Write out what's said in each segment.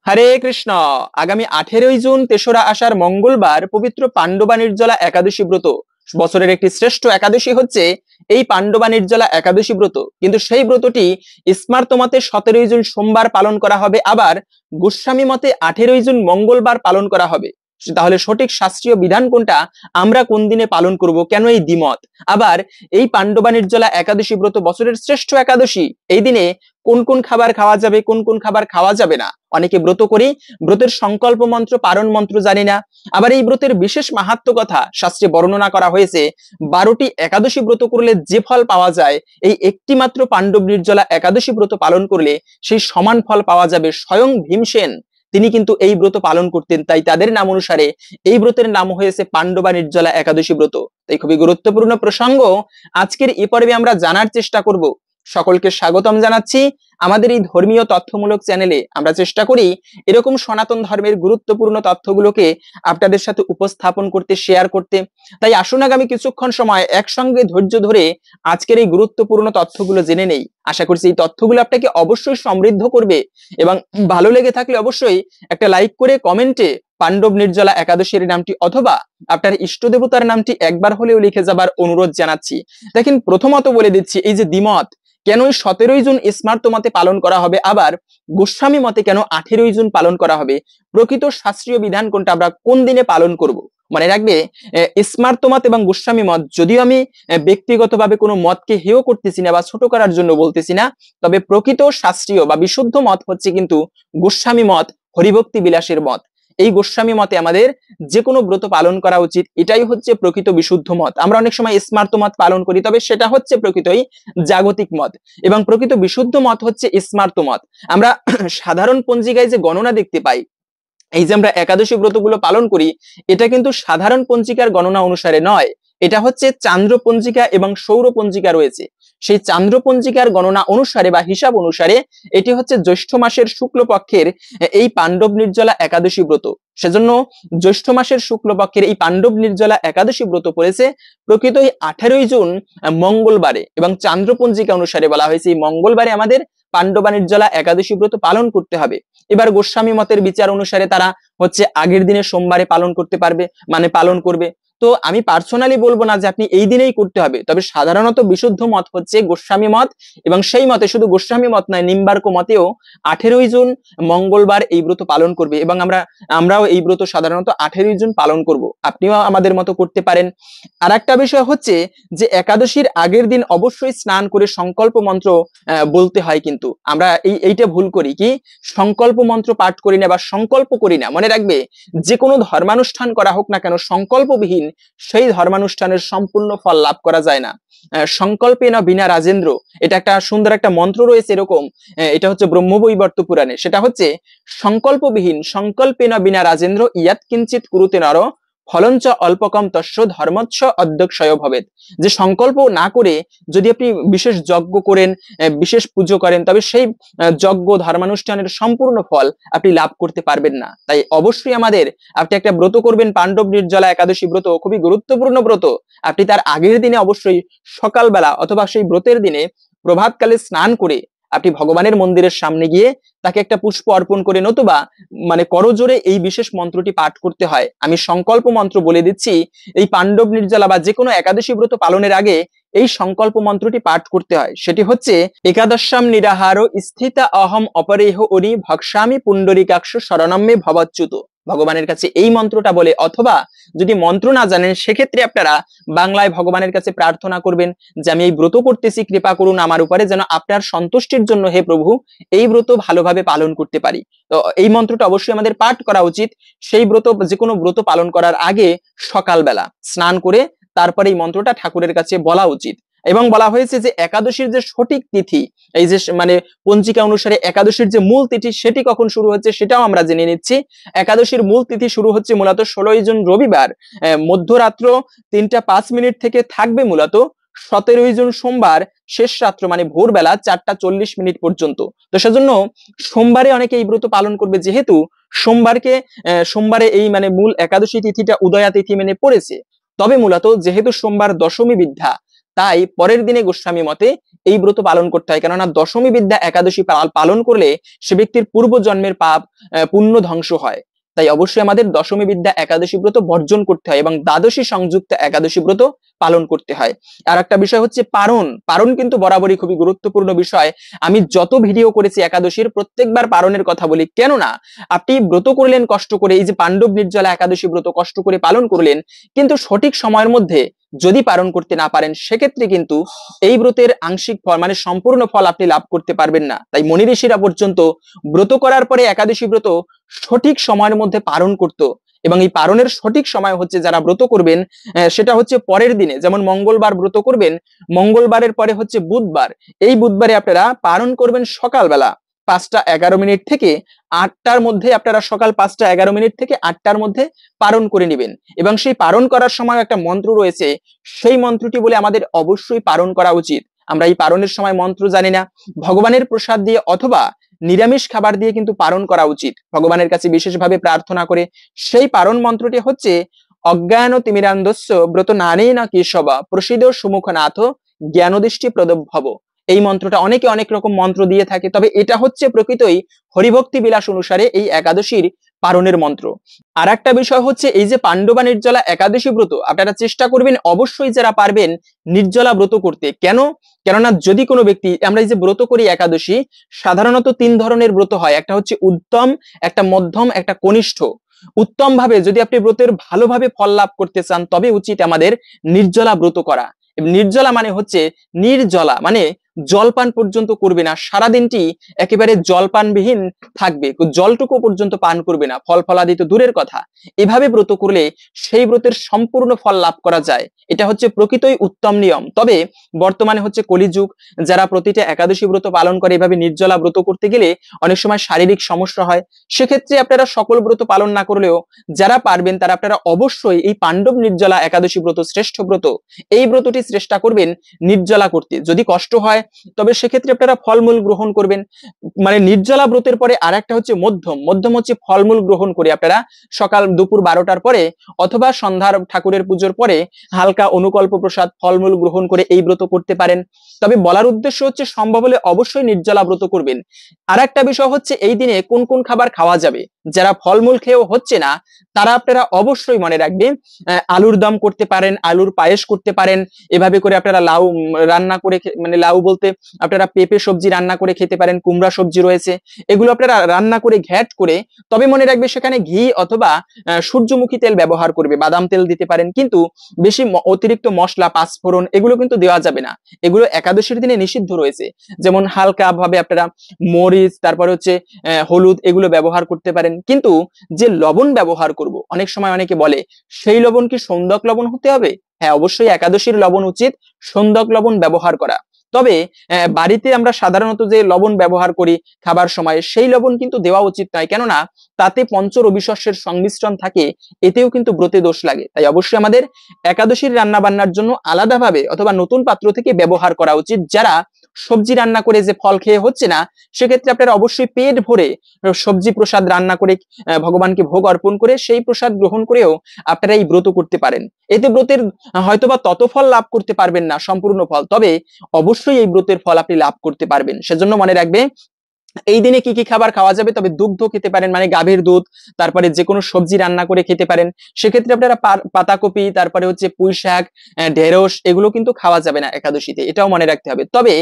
হরে কৃষ্ণ। আগামী 18ই জুন তেসরা আষাঢ় মঙ্গলবার পবিত্র পাণ্ডবা নির্জলা একাদশী ব্রত। বছরের একটি শ্রেষ্ঠ একাদশী হচ্ছে এই পাণ্ডবা নির্জলা একাদশী ব্রত। কিন্তু সেই ব্রতটি স্মার্ত মতে 17ই জুন সোমবার পালন করা হবে, আবার গোস্বামী মতে 18ই জুন মঙ্গলবার পালন করা হবে। তাহলে সঠিক শাস্ত্রীয় বিধান কোনটা, আমরা কোন দিনে পালন করব, কেন এই দ্বিমত? আবার এই পাণ্ডবা নির্জলা একাদশী ব্রত বছরের শ্রেষ্ঠ একাদশী, এই দিনে কোন কোন খাবার খাওয়া যাবে, কোন কোন খাবার খাওয়া যাবে না। অনেকে ব্রত করি, ব্রতের সংকল্প মন্ত্র পারণ মন্ত্র জানি না। আবার এই ব্রতের বিশেষ মাহাত্ম্য কথা শাস্ত্রে বর্ণনা করা হয়েছে। 12টি একাদশী ব্রত করলে যে ফল পাওয়া যায়, এই একটি মাত্র পাণ্ডব নির্জলা একাদশী ব্রত পালন করলে সেই সমান ফল পাওয়া যাবে। স্বয়ং ভীমসেন তিনি কিন্তু এই ব্রত পালন করতেন, তাই তাদের নাম অনুসারে এই ব্রতের নাম হয়েছে পাণ্ডবা নির্জলা একাদশী ব্রত। তাই খুবই গুরুত্বপূর্ণ প্রসঙ্গ আজকের এই পর্বে আমরা জানার চেষ্টা করব। সকলকে স্বাগতম জানাচ্ছি আমাদের এই ধর্মীয় তথ্যমূলক চ্যানেলে। আমরা চেষ্টা করি এরকম সনাতন ধর্মের গুরুত্বপূর্ণ তথ্যগুলোকে আপনাদের সাথে উপস্থাপন করতে, শেয়ার করতে। তাই আসুন আগামী কিছুক্ষণ সময় একসঙ্গে ধৈর্য ধরে আজকের এই গুরুত্বপূর্ণ তথ্যগুলো জেনে নেই। আশা করছি এই তথ্যগুলো আপনাকে অবশ্যই সমৃদ্ধ করবে, এবং ভালো লেগে থাকলে অবশ্যই একটা লাইক করে কমেন্টে পাণ্ডব নির্জলা একাদশীর নামটি অথবা আপনার ইষ্ট দেবতার নামটি একবার হলেও লিখে যাবার অনুরোধ জানাচ্ছি। দেখেন, প্রথমত বলে দিচ্ছি, এই যে দ্বিমত, কেন 17ই জুন স্মার্ত মতে পালন করা হবে, আবার গোস্বামী মতে কেন 18ই জুন পালন করা হবে, প্রকৃত শাস্ত্রীয় বিধান কোনটা, আমরা কোন দিনে পালন করব। মনে রাখবে, স্মার্ত মত এবং গোস্বামী মত, যদিও আমি ব্যক্তিগতভাবে কোনো মতকে হেয় করতেছি না বা ছোট করার জন্য বলতেছি না, তবে প্রকৃত শাস্ত্রীয় বা বিশুদ্ধ মত হচ্ছে কিন্তু গোস্বামী মত, হরিভক্তি বিলাসের মত। এই গোস্বামী মতে আমাদের যে কোনো ব্রত পালন করা উচিত, এটাই হচ্ছে প্রকৃত বিশুদ্ধ মত। আমরা অনেক সময় স্মার্ত মত পালন করি, তবে সেটা হচ্ছে প্রকৃতই জাগতিক মত, এবং প্রকৃত বিশুদ্ধ মত হচ্ছে স্মার্ত মত। আমরা সাধারণ পঞ্জিকায় যে গণনা দেখতে পাই, এই যে আমরা একাদশী ব্রতগুলো পালন করি, এটা কিন্তু সাধারণ পঞ্জিকার গণনা অনুসারে নয়। এটা হচ্ছে চান্দ্র পঞ্জিকা এবং সৌর পঞ্জিকা রয়েছে। সেই চান্দ্র পঞ্জিকার গণনা অনুসারে বা হিসাব অনুসারে এটি হচ্ছে জ্যৈষ্ঠ মাসের শুক্লপক্ষের এই পাণ্ডব নির্জলা একাদশী ব্রত। সেজন্য জ্যৈষ্ঠ মাসের শুক্লপক্ষের এই পাণ্ডব নির্জলা একাদশী ব্রত পড়েছে প্রকৃতই 18ই জুন মঙ্গলবারে, এবং চান্দ্র পঞ্জিকা অনুসারে বলা হয়েছে এই মঙ্গলবারে আমাদের পাণ্ডবা নির্জলা একাদশী ব্রত পালন করতে হবে। এবার গোস্বামী মতের বিচার অনুসারে তারা হচ্ছে আগের দিনে সোমবারে পালন করতে পারবে, মানে পালন করবে। তো আমি পার্সোনালি বলবো না যে আপনি এই দিনেই করতে হবে, তবে সাধারণত বিশুদ্ধ মত হচ্ছে গোস্বামী মত, এবং সেই মতে শুধু গোস্বামী মত নয়, নিম্বার্ক মতেও 18ই জুন মঙ্গলবার এই ব্রত পালন করবে, এবং আমরাও এই ব্রত সাধারণত 18ই জুন পালন করব। আপনিও আমাদের মতো করতে পারেন। আর একটা বিষয় হচ্ছে যে একাদশীর আগের দিন অবশ্যই স্নান করে সংকল্প মন্ত্র বলতে হয়, কিন্তু আমরা এইটা ভুল করি, কি সংকল্প মন্ত্র পাঠ করি না বা সংকল্প করি না। মনে রাখবে, যে কোনো ধর্মানুষ্ঠান করা হোক না কেন, সংকল্পবিহীন সেই ধর্মানুষ্ঠানের সম্পূর্ণ ফল লাভ করা যায় না। সংকল্পে না বিনা রাজেন্দ্র, এটা একটা সুন্দর একটা মন্ত্র রয়েছে এরকম, এটা হচ্ছে ব্রহ্মবৈবর্ত পুরাণে। সেটা হচ্ছে সংকল্পবিহীন, সংকল্পে না বিনা রাজেন্দ্র ইয়াৎ কিঞ্চিত কুরুতে নর ফলঞ্চ অল্পকম তস্য ধর্মচ্ছ অধ্যক্ষয় ভবেৎ। যে সংকল্প না করে যদি আপনি বিশেষ যজ্ঞ করেন, বিশেষ পুজো করেন, তবে সেই যজ্ঞ ধর্মানুষ্ঠানের সম্পূর্ণ ফল আপনি লাভ করতে পারবেন না। তাই অবশ্যই আপনি একটা ব্রত করবেন, পাণ্ডব নির্জলা একাদশী ব্রত, খুবই গুরুত্বপূর্ণ ব্রত। আপনি তার আগের দিনে অবশ্যই সকালবেলা অথবা সেই ব্রতের দিনে প্রভাতকালে স্নান করে আপনি ভগবানের মন্দিরের সামনে গিয়ে তাকে একটা পুষ্প অর্পণ করে, নতুবা মানে করজোরে এই বিশেষ মন্ত্রটি পাঠ করতে হয়। আমি সংকল্প মন্ত্র বলে দিচ্ছি, এই পাণ্ডব নির্জলা বা যে কোনো একাদশী ব্রত পালনের আগে এই সংকল্প মন্ত্রটি পাঠ করতে হয়। সেটি হচ্ছে একাদশাম নিরাহার স্থিতা অহম অপরেহ অরি ভক্সামি পুণ্ডরিকাক্ষ শরণম্যে ভবচ্যুত। ভগবানের কাছে এই মন্ত্রটা বলে, অথবা যদি মন্ত্র না জানেন সেক্ষেত্রে আপনারা বাংলায় ভগবানের কাছে প্রার্থনা করবেন যে আমি এই ব্রত করতেছি, কৃপা করুন আমার উপরে, যেন আপনার সন্তুষ্টির জন্য হে প্রভু এই ব্রত ভালোভাবে পালন করতে পারি। তো এই মন্ত্রটা অবশ্যই আমাদের পাঠ করা উচিত। সেই ব্রত, যে কোনো ব্রত পালন করার আগে সকালবেলা স্নান করে তারপরে এই মন্ত্রটা ঠাকুরের কাছে বলা উচিত। এবং বলা হয়েছে যে একাদশীর যে সঠিক তিথি, এই যে মানে পঞ্জিকা অনুসারে একাদশীর যে মূল তিথি সেটি কখন শুরু হচ্ছে সেটাও আমরা জেনে নিচ্ছি। একাদশীর মূল তিথি শুরু হচ্ছে মূলত 16ই জুন রবিবার মধ্যরাত্র 3টা 5 মিনিট থেকে থাকবে মূলত 17ই জুন সোমবার শেষ রাত্র মানে ভোরবেলা 4টা 40 মিনিট পর্যন্ত। তো সেজন্য সোমবারে অনেকে এই ব্রত পালন করবে, যেহেতু সোমবারে এই মানে মূল একাদশী তিথিটা উদয়া তিথি মেনে পড়েছে। তবে মূলত যেহেতু সোমবার দশমী বিদ্যা, তাই পরের দিনে গোস্বামী মতে এই ব্রত পালন করতে হয়, কেননা দশমী বিদ্যা একাদশী পালন করলে সে ব্যক্তির পূর্ব জন্মের পাপ পুণ্য ধ্বংস হয়। তাই অবশ্যই আমাদের দশমী বিদ্যা একাদশী ব্রত বর্জন করতে হয় এবং দ্বাদশী সংযুক্ত একাদশী ব্রত পালন করতে হয়। আর একটা বিষয় হচ্ছে পারণ। পারণ কিন্তু বরাবরই খুবই গুরুত্বপূর্ণ বিষয়। আমি যত ভিডিও করেছি একাদশীর প্রত্যেকবার পারণের কথা বলি, কেননা আপনি ব্রত করলেন কষ্ট করে, এই যে পাণ্ডব নির্জলা একাদশী ব্রত কষ্ট করে পালন করলেন, কিন্তু সঠিক সময়ের মধ্যে যদি পালন করতে না পারেন সেক্ষেত্রে কিন্তু এই ব্রতের আংশিক ফল মানে সম্পূর্ণ ফল আপনি লাভ করতে পারবেন না। তাই মুনি ঋষিরা পর্যন্ত ব্রত করার পরে একাদশী ব্রত সঠিক সময়ের মধ্যে পালন করত, এবং এই পালনের সঠিক সময় হচ্ছে যারা ব্রত করবেন সেটা হচ্ছে পরের দিনে, যেমন মঙ্গলবার ব্রত করবেন, মঙ্গলবারের পরে হচ্ছে বুধবার, এই বুধবারে আপনারা পালন করবেন সকালবেলা 5টা 11 মিনিট থেকে 8টার মধ্যে, আপনারা সকাল 5টা 11 মিনিট থেকে 8টার মধ্যে পালন করে নেবেন। এবং সেই পালন করার সময় একটা মন্ত্র রয়েছে, সেই মন্ত্রটি বলে আমাদের অবশ্যই পালন করা উচিত। আমরা এই পালনের সময় মন্ত্র জানি না, ভগবানের প্রসাদ দিয়ে অথবা নিরামিষ খাবার দিয়ে কিন্তু পালন করা উচিত, ভগবানের কাছে বিশেষভাবে প্রার্থনা করে। সেই পালন মন্ত্রটি হচ্ছে অজ্ঞান তিমিরান্ধস্য ব্রত নানে না কেশবা প্রসিদ সুমুখনাথ জ্ঞানদৃষ্টি প্রদভব। এই মন্ত্রটা অনেকে অনেক রকম মন্ত্র দিয়ে থাকে, তবে এটা হচ্ছে প্রকৃতই হরিভক্তি বিলাস অনুসারে এই একাদশীর পালনের মন্ত্র। আর একটা বিষয় হচ্ছে এই যে পাণ্ডবা নির্জলা একাদশী ব্রত আপনারা চেষ্টা করবেন অবশ্যই যারা পারবেন নির্জলা ব্রত করতে। কেন? কেননা যদি কোনো ব্যক্তি, আমরা এই যে ব্রত করি একাদশী, সাধারণত 3 ধরনের ব্রত হয়, একটা হচ্ছে উত্তম, একটা মধ্যম, একটা কনিষ্ঠ। উত্তম ভাবে যদি আপনি ব্রতের ভালোভাবে ফল লাভ করতে চান তবে উচিত আমাদের নির্জলা ব্রত করা। নির্জলা মানে হচ্ছে নির্জলা মানে জলপান পর্যন্ত করবে না, সারাদিনটি একেবারে জলপানবিহীন থাকবে, জলটুকু পর্যন্ত পান করবে না, ফল ফলাদি তো দূরের কথা। এভাবে ব্রত করলে সেই ব্রতের সম্পূর্ণ ফল লাভ করা যায়, এটা হচ্ছে প্রকৃতই উত্তম নিয়ম। তবে বর্তমানে হচ্ছে কলিযুগ, যারা প্রতিটা একাদশী ব্রত পালন করে এভাবে নির্জলা ব্রত করতে গেলে অনেক সময় শারীরিক সমস্যা হয়, সেক্ষেত্রে আপনারা সকল ব্রত পালন না করলেও যারা পারবেন তারা আপনারা অবশ্যই এই পাণ্ডব নির্জলা একাদশী ব্রত শ্রেষ্ঠ ব্রত, এই ব্রতটি চেষ্টা করবেন নির্জলা করতে। যদি কষ্ট হয় তবে সেক্ষেত্রে আপনারা ফলমূল গ্রহণ করবেন। মানে নির্জলা ব্রতের পরে আর একটা হচ্ছে মধ্যম। মধ্যম হচ্ছে ফলমূল গ্রহণ করে আপনারা সকাল দুপুর 12টার পরে অথবা সন্ধ্যার ঠাকুরের পুজোর পরে হালকা অনুকল্প প্রসাদ ফলমূল গ্রহণ করে এই ব্রত করতে পারেন। তবে বলার উদ্দেশ্য হচ্ছে সম্ভব হলে অবশ্যই নির্জলা ব্রত করবেন। আর একটা বিষয় হচ্ছে এই দিনে কোন কোন খাবার খাওয়া যাবে, যারা ফলমূল খেয়েও হচ্ছে না তারা আপনারা অবশ্যই মনে রাখবেন আলুর দম করতে পারেন, আলুর পায়েস করতে পারেন, এভাবে করে আপনারা লাউ রান্না করে, মানে লাউ বলতে আপনারা পেঁপে সবজি রান্না করে খেতে পারেন, কুমড়া সবজি রয়েছে, এগুলো আপনারা রান্না করে ঘ্যাট করে, তবে মনে রাখবে সেখানে ঘি অথবা সূর্যমুখী তেল ব্যবহার করবে, বাদাম তেল দিতে পারেন, কিন্তু বেশি অতিরিক্ত মশলা পাঁচফোড়ন এগুলো কিন্তু দেওয়া যাবে না, এগুলো একাদশীর দিনে নিষিদ্ধ রয়েছে। যেমন হালকা ভাবে আপনারা মরিচ, তারপরে হচ্ছে হলুদ এগুলো ব্যবহার করতে পারেন, কিন্তু যে লবণ ব্যবহার করব, অনেক সময় অনেকে বলে সেই লবণ কি সন্দক লবণ হতে হবে? হ্যাঁ, অবশ্যই একাদশীর লবণ উচিত সন্দক লবণ ব্যবহার করা। তবে বাড়িতে আমরা সাধারণত যে লবণ ব্যবহার করি খাবার সময় সেই লবণ কিন্তু দেওয়া উচিত নয়, কেননা তাতে পঞ্চ রবিশস্যের সংমিশ্রণ থাকে, এতেও কিন্তু ব্রতে দোষ লাগে। তাই অবশ্যই আমাদের একাদশীর রান্না বান্নার জন্য আলাদাভাবে অথবা নতুন পাত্র থেকে ব্যবহার করা উচিত। যারা সবজি রান্না করে যে ফল খেয়ে হচ্ছে না সেক্ষেত্রে আপনারা অবশ্যই পেট ভরে সবজি প্রসাদ রান্না করে ভগবানকে ভোগ অর্পণ করে সেই প্রসাদ গ্রহণ করেও আপনারা এই ব্রত করতে পারেন। এতে ব্রতের হয়তোবা তত ফল লাভ করতে পারবেন না সম্পূর্ণ ফল, তবে অবশ্যই এই ব্রতের ফল আপনি লাভ করতে পারবেন। সেজন্য মনে রাখবে এই দিনে কি কি খাবার খাওয়া যাবে, তবে দুগ্ধ খেতে পারেন, মানে গাভীর দুধ, তারপরে যে কোনো সবজি রান্না করে খেতে পারেন। সেক্ষেত্রে আপনারা পাতাকপি, তারপরে হচ্ছে পুঁই শাক, ঢেঁড়স এগুলো কিন্তু খাওয়া যাবে না একাদশীতে, এটাও মনে রাখতে হবে। তবে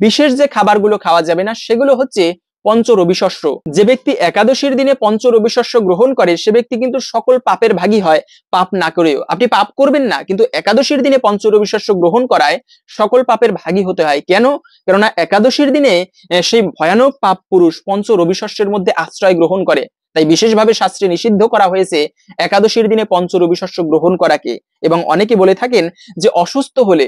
বিশেষ যে খাবারগুলো খাওয়া যাবে না সেগুলো হচ্ছে পঞ্চ রবিশস্য। যে ব্যক্তি একাদশীর দিনে পঞ্চ রবিশস্য গ্রহণ করে সে ব্যক্তি কিন্তু সকল পাপের ভাগী হয়, পাপ না করেও। আপনি পাপ করবেন না, কিন্তু একাদশীর দিনে পঞ্চ রবিশস্য গ্রহণ করায় সকল পাপের ভাগী হতে হয়। কেন? কেননা একাদশীর দিনে সেই ভয়ানক পাপ পুরুষ পঞ্চ রবিশস্যের মধ্যে আশ্রয় গ্রহণ করে। তাই বিশেষভাবে শাস্ত্রে নিষিদ্ধ করা হয়েছে একাদশীর দিনে পঞ্চ রবিশস্য গ্রহণ করাকে। এবং অনেকে বলে থাকেন যে অসুস্থ হলে,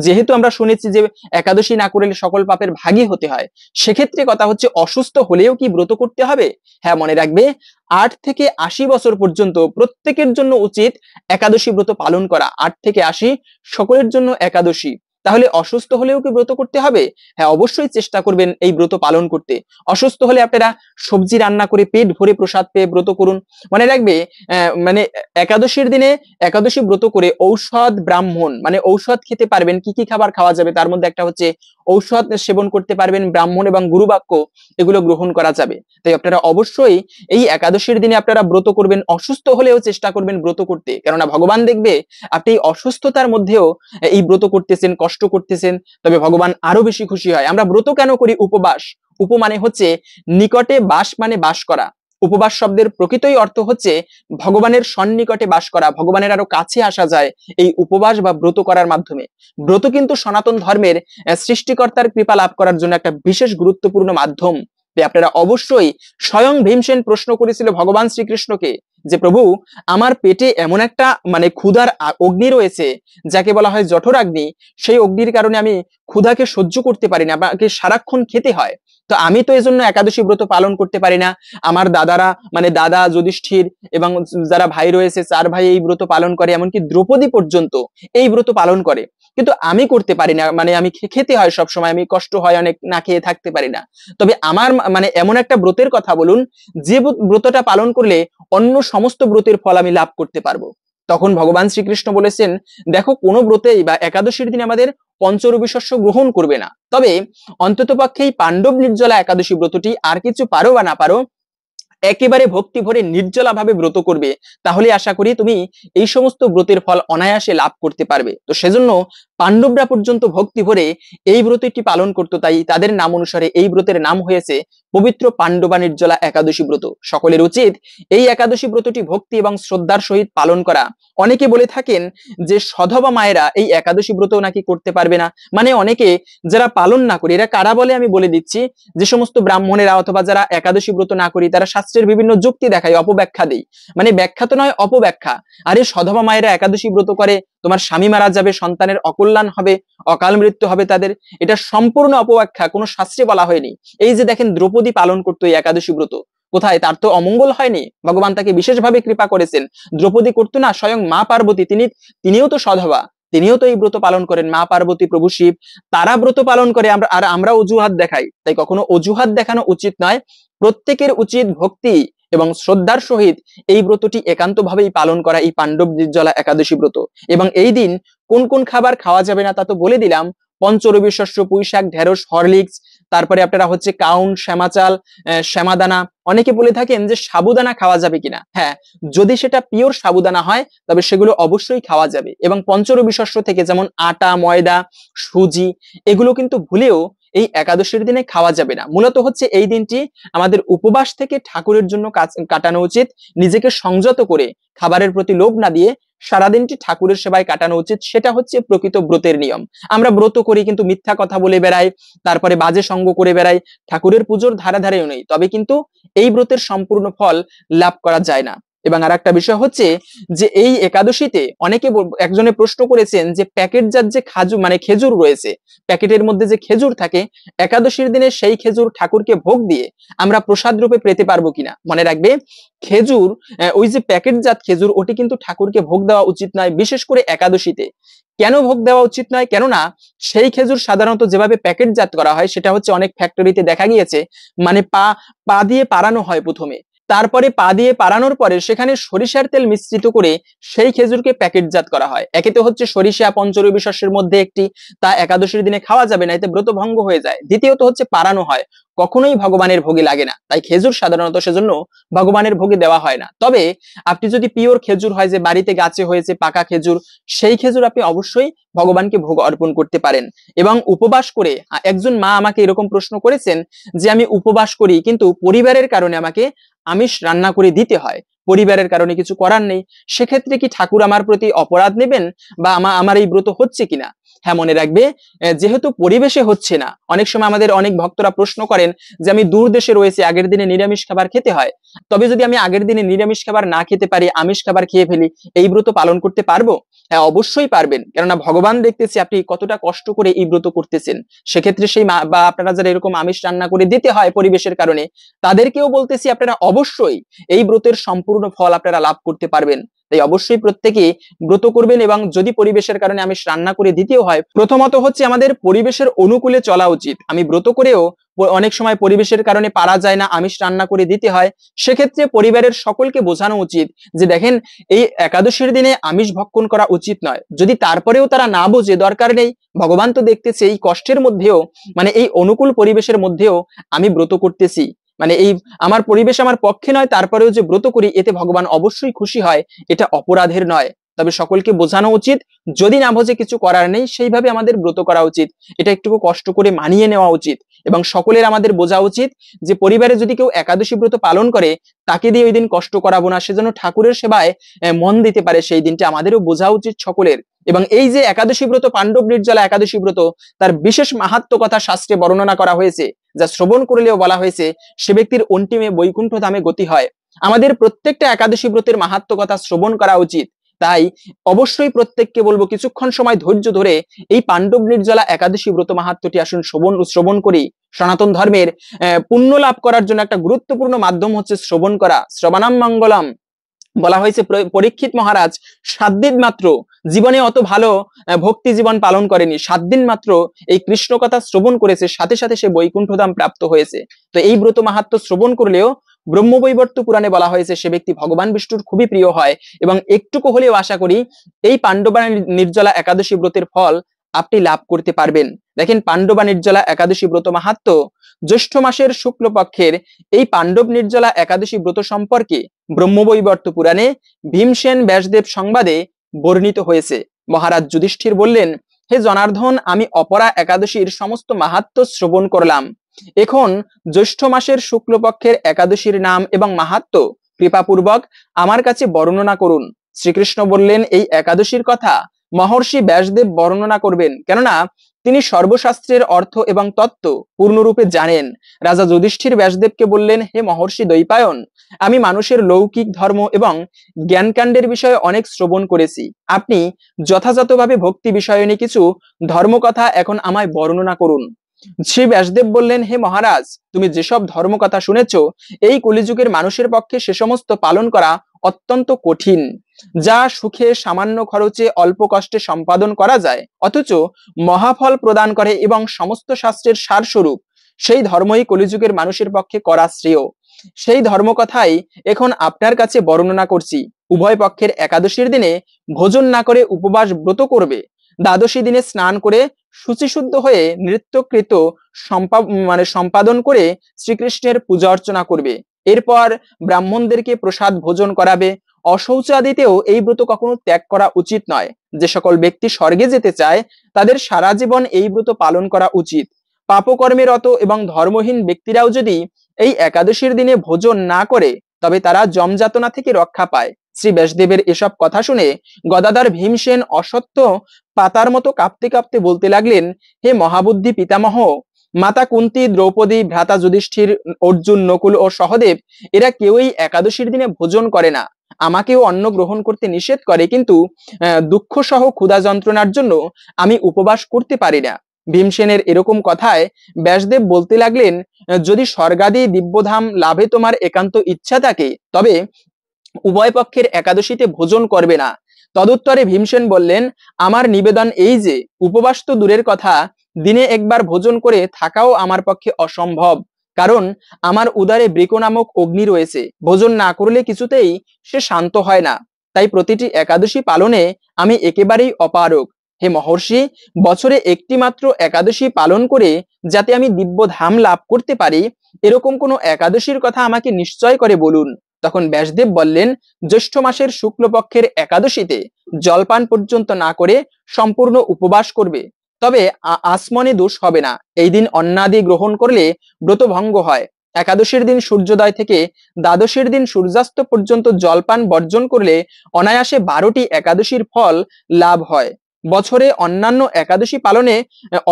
যেহেতু আমরা শুনেছি যে একাদশী না করলে সকল পাপের ভাগী হতে হয়, সেক্ষেত্রে কথা হচ্ছে অসুস্থ হলেও কি ব্রত করতে হবে? হ্যাঁ, মনে রাখবে 8 থেকে 80 বছর পর্যন্ত প্রত্যেকের জন্য উচিত একাদশী ব্রত পালন করা। 8 থেকে 80 সকলের জন্য একাদশী। তাহলে অসুস্থ হলেও কি ব্রত করতে হবে? হ্যাঁ, অবশ্যই চেষ্টা করবেন এই ব্রত পালন করতে। অসুস্থ হলে আপনারা সবজি রান্না করে পেট ভরে প্রসাদ পেয়ে ব্রত করুন। মনে রাখবে মানে একাদশীর দিনে একাদশী ব্রত করে ঔষধ ব্রাহ্মণ মানে ঔষধ খেতে পারবেন। কি কি খাবার খাওয়া যাবে তার মধ্যে একটা হচ্ছে ঔষধ সেবন করতে পারবেন, ব্রাহ্মণ এবং গুরুবাক্য এগুলো গ্রহণ করা যাবে। তাই আপনারা অবশ্যই এই একাদশীর দিনে আপনারা ব্রত করবেন, অসুস্থ হলেও চেষ্টা করবেন ব্রত করতে, কেননা ভগবান দেখবে আপনি অসুস্থতার মধ্যেও এই ব্রত করতেছেন, কষ্ট করতেছেন, তবে ভগবান আরো বেশি খুশি হয়। আমরা ব্রত কেন করি? উপবাস। উপ মানে হচ্ছে নিকটে, বাস মানে বাস করা। উপবাস শব্দের প্রকৃতই অর্থ হচ্ছে ভগবানের সন্নিকটে বাস করা, ভগবানের আরো কাছে আসা যায় এই উপবাস বা ব্রত করার মাধ্যমে। ব্রত কিন্তু সনাতন ধর্মের সৃষ্টিকর্তার কৃপা লাভ করার জন্য একটা বিশেষ গুরুত্বপূর্ণ মাধ্যম। আপনারা অবশ্যই, স্বয়ং ভীমসেন প্রশ্ন করেছিল ভগবান শ্রীকৃষ্ণকে যে প্রভু, আমার পেটে এমন একটা মানে ক্ষুধার অগ্নি রয়েছে যাকে বলা হয় জঠরাগ্নি, সেই অগ্নির কারণে আমি ক্ষুধাকে সহ্য করতে পারি না, আমাকে সারাক্ষণ খেতে হয়। তো আমি তো এজন্য একাদশী ব্রত পালন করতে পারি না। আমার দাদারা মানে দাদা যুধিষ্ঠির এবং যারা ভাই রয়েছে 4 ভাই এই ব্রত পালন করে, এমনকি দ্রৌপদী পর্যন্ত এই ব্রত পালন করে, কিন্তু আমি করতে পারি না। মানে আমি খেতে হয় সব সময়, আমি কষ্ট হয় অনেক, না খেয়ে থাকতে পারি না। তবে আমার মানে এমন একটা ব্রতের কথা বলুন যে ব্রতটা পালন করলে অন্য সমস্ত ব্রতের ফল আমি লাভ করতে পারবো। তখন ভগবান শ্রীকৃষ্ণ বলেছেন, দেখো কোনো ব্রতেই বা একাদশীর দিন আমাদের পঞ্চরবি শস্য গ্রহণ করবে না, তবে অন্ততপক্ষে এই পাণ্ডব নির্জলা একাদশী ব্রতটি আর কিছু পারো বা না পারো একেবারে ভক্তি ভরে নির্জলা ভাবে ব্রত করবে, তাহলে আশা করি তুমি এই সমস্ত ব্রতের ফল অনায়াসে লাভ করতে পারবে। তো সেজন্য পাণ্ডবরা পর্যন্ত ভক্তি ভরে এই ব্রতটি পালন করতো, তাই তাদের নাম অনুসারে এই ব্রতের নাম হয়েছে পবিত্র পাণ্ডবা নির্জলা একাদশী ব্রত। সকলের উচিত এই একাদশী ব্রতটি ভক্তি এবং শ্রদ্ধার সহিত পালন করা। অনেকে বলে থাকেন যে সধবা মায়েরা এই একাদশী ব্রত নাকি করতে পারবে না, মানে অনেকে যারা পালন না করে, এরা কারা বলে আমি বলে দিচ্ছি, যে সমস্ত ব্রাহ্মণেরা অথবা যারা একাদশী ব্রত না করি তারা শাস্ত্রের বিভিন্ন যুক্তি দেখায়, অপব্যাখ্যা দেয়, মানে ব্যাখ্যা তো নয় অপব্যাখ্যা। আরে সধবা মায়েরা একাদশী ব্রত করে, তোমার স্বামী মারা যাবে, সন্তানের অকল্যাণ হবে, অকাল মৃত্যু হবে তাদের, এটা সম্পূর্ণ অপব্যাখ্যা, কোনো শাস্ত্রে বলা হয়নি। এই যে দেখেন দ্রৌপদী পালন করতো এই একাদশী ব্রত, কোথায়? তার তো অমঙ্গল হয়নি, ভগবান তাকে বিশেষভাবে কৃপা করেছেন। দ্রৌপদী করতো না, স্বয়ং মা পার্বতী তিনিও তো সধবা, তিনিও তো এই ব্রত পালন করেন। মা পার্বতী, প্রভু শিব, তারা ব্রত পালন করে, আমরা অজুহাত দেখাই। তাই কখনো অজুহাত দেখানো উচিত নয়। প্রত্যেকের উচিত ভক্তি এবং শ্রদ্ধার সহিত এই ব্রতটি একান্তভাবেই পালন করা, এই পাণ্ডব নির্জলা একাদশী ব্রত। এবং এই দিন কোন কোন খাবার খাওয়া যাবে না তা তো বলে দিলাম। পঞ্চরবি শস্য, পুঁইশাক, ঢেঁড়স, হরলিক্স, তারপরে আপনারা হচ্ছে কাউন, শ্যামাচাল, শ্যামাদানা। অনেকে বলে থাকেন যে সাবুদানা খাওয়া যাবে কিনা। হ্যাঁ, যদি সেটা পিওর সাবুদানা হয় তবে সেগুলো অবশ্যই খাওয়া যাবে। এবং পঞ্চরবি শস্য থেকে যেমন আটা, ময়দা, সুজি, এগুলো কিন্তু ভুলেও এই একাদশীর দিনে খাওয়া যাবে না। মূলত হচ্ছে এই দিনটি আমাদের উপবাস থেকে ঠাকুরের জন্য কাটানো উচিত, নিজেকে সংযত করে খাবারের প্রতি লোভ না দিয়ে সারাদিনটি ঠাকুরের সেবায় কাটানো উচিত। সেটা হচ্ছে প্রকৃত ব্রতের নিয়ম। আমরা ব্রত করি কিন্তু মিথ্যা কথা বলে বেড়াই, তারপরে বাজে সঙ্গ করে বেড়াই, ঠাকুরের পুজোর ধারে ধারেও নেই, তবে কিন্তু এই ব্রতের সম্পূর্ণ ফল লাভ করা যায় না। এবং আর একটা বিষয় হচ্ছে যে এই একাদশীতে অনেকে একজনে প্রশ্ন করেছেন যে প্যাকেটজাত যে খেজুর রয়েছে, প্যাকেটের মধ্যে যে খেজুর থাকে, একাদশীর দিনে সেই খেজুর ঠাকুরকে ভোগ দিয়ে আমরা প্রসাদ রূপে পেতে পারবো কিনা। মনে রাখবে, খেজুর ওই যে প্যাকেটজাত খেজুর, ওটি কিন্তু ঠাকুরকে ভোগ দেওয়া উচিত নয়, বিশেষ করে একাদশীতে। কেন ভোগ দেওয়া উচিত নয়? কেননা সেই খেজুর সাধারণত যেভাবে প্যাকেটজাত করা হয় সেটা হচ্ছে অনেক ফ্যাক্টরিতে দেখা গিয়েছে, মানে পা দিয়ে পাড়ানো হয় প্রথমে, তারপরে পা দিয়ে পাড়ানোর পরে সেখানে সরিষার তেল মিশ্রিত করে সেই খেজুরকে প্যাকেটজাত করা হয়। একে তো হচ্ছে সরিষা পঞ্চরবি শস্যের মধ্যে একটি, তা একাদশীর দিনে খাওয়া যাবে না, এতে ব্রত ভঙ্গ হয়ে যায়। দ্বিতীয়ত হচ্ছে পাড়ানো হয়, কখনোই ভগবানের ভোগে লাগে না, তাই খেজুর সাধারণত সেজন্য ভগবানের ভোগে দেওয়া হয় না। তবে আপনি যদি পিওর খেজুর হয়, যে বাড়িতে গাছে হয়েছে পাকা খেজুর, সেই খেজুর আপনি অবশ্যই ভগবানকে ভোগ অর্পণ করতে পারেন। এবং উপবাস করে, একজন মা আমাকে এরকম প্রশ্ন করেছেন যে আমি উপবাস করি কিন্তু পরিবারের কারণে আমাকে আমিষ রান্না করে দিতে হয়, পরিবারের কারণে কিছু করার নেই, সেক্ষেত্রে কি ঠাকুর আমার প্রতি অপরাধ নেবেন বা আমার এই ব্রত হচ্ছে কিনা? হ্যাঁ, মনে রাখবে, যেহেতু পরিবেশে হচ্ছে না, অনেক সময় আমাদের অনেক ভক্তরা প্রশ্ন করেন যে আমি দূর দেশে রয়েছে, আগের দিনে নিরামিষ খাবার খেতে হয়, তবে যদি আমি আগের দিনে নিরামিষ খাবার না খেতে পারি, আমিষ খাবার খেয়ে ফেলি, এই ব্রত পালন করতে পারবো? হ্যাঁ, অবশ্যই পারবেন, কেননা ভগবান দেখতেছি আপনি কতটা কষ্ট করে এই ব্রত করতেছেন। সেক্ষেত্রে সেই বা আপনারা যারা এরকম আমিষ রান্না করে দিতে হয় পরিবেশের কারণে, তাদেরকেও বলতেছি আপনারা অবশ্যই এই ব্রতের সম্পূর্ণ ফল আপনারা লাভ করতে পারবেন। তাই অবশ্যই প্রত্যেকে ব্রত করবেন। এবং যদি পরিবেশের কারণে আমিষ রান্না করে দিতেও হয়, প্রথমত হচ্ছে আমাদের পরিবেশের অনুকূলে চলা উচিত। আমি ব্রত করেও অনেক সময় পরিবেশের কারণে পারা যায় না, আমিষ রান্না করে দিতে হয়, সেক্ষেত্রে পরিবারের সকলকে বোঝানো উচিত যে দেখেন এই একাদশীর দিনে আমিষ ভক্ষণ করা উচিত নয়। যদি তারপরেও তারা না বোঝে, দরকার নেই, ভগবান তো দেখতেছে এই কষ্টের মধ্যেও, মানে এই অনুকূল পরিবেশের মধ্যেও আমি ব্রত করতেছি, মানে এই আমার পরিবেশ আমার পক্ষে নয়, তারপরেও যে ব্রত করি এতে ভগবান অবশ্যই খুশি হয়, এটা অপরাধের নয়। তবে সকলকে বোঝানো উচিত, যদি না বোঝে কিছু করার নেই, সেইভাবে আমাদের ব্রত করা উচিত, এটা একটু কষ্ট করে মানিয়ে নেওয়া উচিত। এবং সকলের আমাদের বোঝা উচিত যে পরিবারে যদি কেউ একাদশী ব্রত পালন করে, তাকে দিয়ে ওই দিন কষ্ট করাবো না, সেজন্য ঠাকুরের সেবায় মন দিতে পারে, সেই দিনটা আমাদেরও বোঝা উচিত সকলের। এবং এই যে একাদশী ব্রত, পাণ্ডব নির্জলা একাদশী ব্রত, তার বিশেষ মাহাত্ম্য কথা শাস্ত্রে বর্ণনা করা হয়েছে, যা শ্রবণ করলেও বলা হয়েছে সে ব্যক্তির অন্তিমে বৈকুণ্ঠ ধামে গতি হয়। আমাদের প্রত্যেকটা একাদশী ব্রতের মাহাত্ম্য কথা শ্রবণ করা উচিত। তাই অবশ্যই প্রত্যেককে বলবো কিছুক্ষণ সময় ধৈর্য ধরে এই পাণ্ডব নির্জলা একাদশী ব্রত মাহাত্ম্যটি আসুন শ্রবণ করি। সনাতন ধর্মের পুণ্য লাভ করার জন্য একটা গুরুত্বপূর্ণ মাধ্যম হচ্ছে শ্রবণ করা। শ্রবণাম মঙ্গলম বলা হয়েছে, পরীক্ষিত মহারাজ 7 দিন মাত্র জীবনে অত ভালো ভক্তি জীবন পালন করেনি, 7 দিন মাত্র এই কৃষ্ণ কথা শ্রবণ করেছে, সাথে সাথে সে বৈকুণ্ঠধাম প্রাপ্ত হয়েছে। তো এই ব্রত মাহাত্ম্য শ্রবণ করলেও ব্রহ্মবৈবর্ত পুরাণে বলা হয়েছে সে ব্যক্তি ভগবান বিষ্ণুর খুবই প্রিয় হয়। এবং একটুকু হলেও আশা করি এই পাণ্ডবা নির্জলা একাদশী ব্রতের ফল আপনি লাভ করতে পারবেন। দেখেন পাণ্ডবা নির্জলা একাদশী ব্রত মাহাত্ম্য, জ্যৈষ্ঠ মাসের শুক্লপক্ষের এই পাণ্ডব নির্জলা একাদশী ব্রত সম্পর্কে ব্রহ্মবৈবর্ত পুরাণে ভীমসেন ব্যাসদেব সংবাদে বর্ণিত হয়েছে। মহারাজ যুধিষ্ঠির বললেন, হে জনার্দন, আমি অপরা একাদশীর সমস্ত মাহাত্ম্য শ্রবণ করলাম, এখন জ্যৈষ্ঠ মাসের শুক্লপক্ষের একাদশীর নাম এবং মাহাত্ম্য কৃপাপূর্বক আমার কাছে বর্ণনা করুন। শ্রীকৃষ্ণ বললেন, এই একাদশীর কথা মহর্ষি ব্যাসদেব বর্ণনা করবেন, কেননা তিনি সর্বশাস্ত্রের অর্থ এবং তত্ত্ব পূর্ণরূপে জানেন। রাজা যুধিষ্ঠির ব্যাসদেবকে বললেন, হে মহর্ষি দ্বৈপায়ন, আমি মানুষের লৌকিক ধর্ম এবং জ্ঞানকাণ্ডের বিষয়ে অনেক শ্রবণ করেছি, আপনি যথাযথভাবে ভক্তি বিষয়ে নিয়ে কিছু ধর্মকথা এখন আমায় বর্ণনা করুন। শ্রী ব্যাসদেব বললেন, হে মহারাজ, তুমি যেসব ধর্মকথা শুনেছ, এই কলিযুগের মানুষের পক্ষে সে সমস্ত পালন করা অত্যন্ত কঠিন, যা সুখে সামান্য খরচে অল্প কষ্টে সম্পাদন করা যায়, অথচ মহাফল প্রদান করে এবং সমস্ত শাস্ত্রের সারস্বরূপ, সেই ধর্মই কলিযুগের মানুষের পক্ষে করা শ্রেয়। সেই ধর্মকথাই এখন আপনার কাছে বর্ণনা করছি। উভয় পক্ষের একাদশীর দিনে ভোজন না করে উপবাস ব্রত করবে, দ্বাদশী দিনে স্নান করে শুচিশুদ্ধ হয়ে নৃত্যকৃত সম্পাদন করে শ্রীকৃষ্ণের পূজা অর্চনা করবে, এরপর ব্রাহ্মণদেরকে প্রসাদ ভোজন করাবে। অশৌচাদিতেও এই ব্রত কখনো ত্যাগ করা উচিত নয়। যে সকল ব্যক্তি স্বর্গে যেতে চায় তাদের সারা জীবন এই ব্রত পালন করা উচিত। পাপকর্মে রত এবং ধর্মহীন ব্যক্তিরাও যদি এই একাদশীর দিনে ভোজন না করে, তবে তারা যমযাতনা থেকে রক্ষা পায়। শ্রী ব্যাসদেবের এসব কথা শুনে গদাধর ভীমসেন অসত্য পাতার মতো কাঁপতে কাঁপতে বলতে লাগলেন, হে মহাবুদ্ধি পিতামহ, মাতা কুন্তী, দ্রৌপদী, ভ্রাতা যুধিষ্ঠির, অর্জুন, নকুল ও সহদেব এরা কেউই একাদশীর দিনে ভোজন করে না। আমাকেও অন্ন গ্রহণ করতে নিষেধ করে, কিন্তু দুঃখ সহ ক্ষুধা যন্ত্রণার জন্য আমি উপবাস করতে পারি না। ভীমসেনের এরকম কথায় ব্যাসদেব বলতে লাগলেন, যদি স্বর্গাদি দিব্যধাম লাভে তোমার একান্ত ইচ্ছা থাকে, তবে উভয় পক্ষের একাদশীতে ভোজন করবে না। তদুত্তরে ভীমসেন বললেন, আমার নিবেদন এই যে উপবাস তো দূরের কথা, দিনে একবার ভোজন করে থাকাও আমার পক্ষে অসম্ভব, কারণ আমার উদরে বৃক নামক অগ্নি রয়েছে, ভোজন না করলে কিছুতেই সে শান্ত হয় না। তাই প্রতিটি একাদশী পালনে আমি একেবারেই অপারগ। হে মহর্ষি, বছরে একটি মাত্র একাদশী পালন করে যাতে আমি দিব্য ধাম লাভ করতে পারি, এরকম কোনো একাদশীর কথা আমাকে নিশ্চয় করে বলুন। তখন ব্যাসদেব বললেন, জ্যৈষ্ঠ মাসের শুক্লপক্ষের একাদশীতে জলপান পর্যন্ত না করে সম্পূর্ণ উপবাস করবে, তবে আসমনে দোষ হবে না। এই দিন অন্নাদি গ্রহণ করলে ব্রত ভঙ্গ হয়। একাদশীর দিন সূর্যোদয় থেকে দ্বাদশীর দিন সূর্যাস্ত পর্যন্ত জলপান বর্জন করলে অনায়াসে 12টি একাদশীর ফল লাভ হয়। বছরে অন্যান্য একাদশী পালনে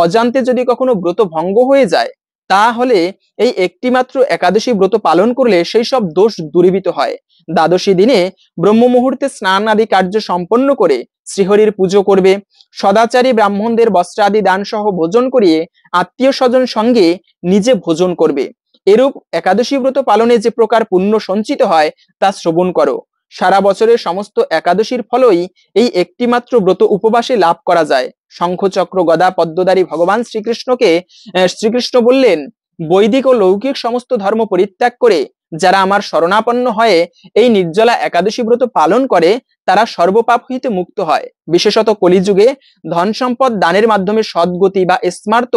অজান্তে যদি কখনো ব্রত ভঙ্গ হয়ে যায়, তাহলে এই একটি মাত্র একাদশী ব্রত পালন করলে সেই সব দোষ দূরীভূত হয়। দ্বাদশী দিনে ব্রহ্ম মুহূর্তে স্নান আদি কার্য সম্পন্ন করে শ্রীহরির পুজো করবে। সদাচারী ব্রাহ্মণদের বস্ত্র আদি দান সহ ভোজন করিয়ে আত্মীয় স্বজন সঙ্গে নিজে ভোজন করবে। এরূপ একাদশী ব্রত পালনে যে প্রকার পুণ্য সঞ্চিত হয় তা শ্রবণ করো। সারা বছরের সমস্ত একাদশীর ফলই এই একটি মাত্র ব্রত উপবাসে লাভ করা যায়। শঙ্খচক্র গদা পদ্মধারী ভগবান শ্রীকৃষ্ণ বললেন, বৈদিক ও লৌকিক সমস্ত ধর্ম পরিত্যাগ করে যারা আমার শরণাপন্ন হয়ে এই নির্জলা একাদশী ব্রত পালন করে তারা সর্বপাপ হইতে মুক্ত হয়। বিশেষত কলিযুগে ধন সম্পদ দানের মাধ্যমে সদ্গতি বা স্মার্ত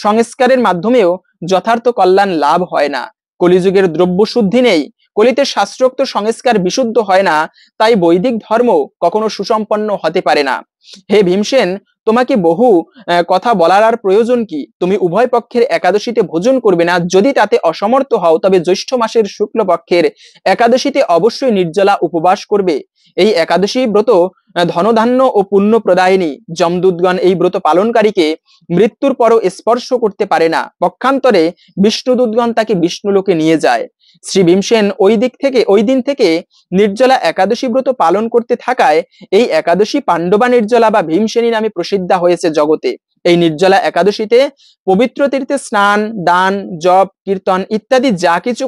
সংস্কারের মাধ্যমেও যথার্থ কল্যাণ লাভ হয় না। কলিযুগের দ্রব্য শুদ্ধি নেই, কলিতে শাস্ত্রোক্ত সংস্কার বিশুদ্ধ হয় না, তাই বৈদিক ধর্ম কখনো সুসম্পন্ন হতে পারে না। হে ভীমসেন, তোমাকে বহু কথা বলার আর প্রয়োজন কি? তুমি উভয় পক্ষের একাদশীতে ভোজন করবে না। যদি তাতে অসমর্থ হও তবে জ্যৈষ্ঠ মাসের শুক্ল পক্ষের একাদশীতে অবশ্যই নির্জলা উপবাস করবে। এই একাদশী ব্রত ধনধান্য ও পুণ্য প্রদায়িনী। যমদূতগণ এই ব্রত পালনকারীকে মৃত্যুর পরও স্পর্শ করতে পারে না। পক্ষান্তরে বিষ্ণুদূতগণ তাকে বিষ্ণুলোকে নিয়ে যায়। শ্রী ভীমসেন ওই দিন থেকে নির্জলা একাদশী ব্রত পালন করতে থাকায় এই একাদশী পাণ্ডবা নির্জলা বা ভীমসেনী নামে প্রসিদ্ধা হয়েছে জগতে। এই নির্জলা একাদশীতে পবিত্র তীর্থে স্নান, দান, জপ, কীর্তন ইত্যাদি যা কিছু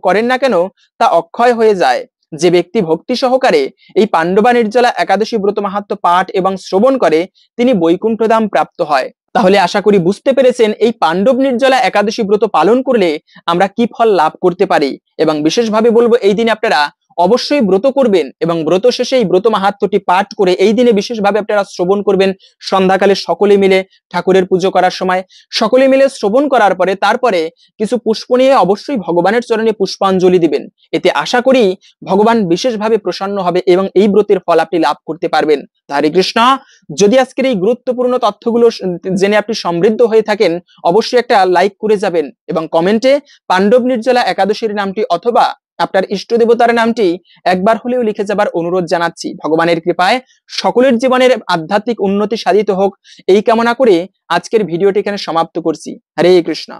করেন না কেন তা অক্ষয় হয়ে যায়। যে ব্যক্তি ভক্তি সহকারে এই পাণ্ডবা নির্জলা একাদশী ব্রত মাহাত্ম্য পাঠ এবং শ্রবণ করে তিনি বৈকুণ্ঠধাম প্রাপ্ত হয়। তাহলে আশা করি বুঝতে পেরেছেন এই পাণ্ডব নির্জলা একাদশী ব্রত পালন করলে আমরা কি ফল লাভ করতে পারি। এবং বিশেষভাবে বলবো, এই দিনে আপনারা অবশ্যই ব্রত করবেন এবং ব্রত শেষে এই ব্রত মাহাত্ম্যটি পাঠ করে এই দিনে বিশেষভাবে আপনারা শ্রবণ করবেন। সন্ধ্যাকালে সকলে মিলে ঠাকুরের পুজো করার সময় সকলে মিলে শ্রবণ করার পরে তারপরে কিছু পুষ্প নিয়ে অবশ্যই ভগবানের চরণে পুষ্পাঞ্জলি দিবেন। এতে আশা করি ভগবান বিশেষভাবে প্রসন্ন হবে এবং এই ব্রতের ফল আপনি লাভ করতে পারবেন। হরে কৃষ্ণ। যদি আজকের এই গুরুত্বপূর্ণ তথ্যগুলো জেনে আপনি সমৃদ্ধ হয়ে থাকেন অবশ্যই একটা লাইক করে যাবেন এবং কমেন্টে পাণ্ডব নির্জলা একাদশীর নামটি অথবা আপনার ইষ্ট দেবতার নামটি একবার হলেও লিখে যাবার অনুরোধ জানাচ্ছি। ভগবানের কৃপায় সকলের জীবনের আধ্যাত্মিক উন্নতি সাধিত হোক এই কামনা করে আজকের ভিডিওটি এখানে সমাপ্ত করছি। হরে কৃষ্ণ।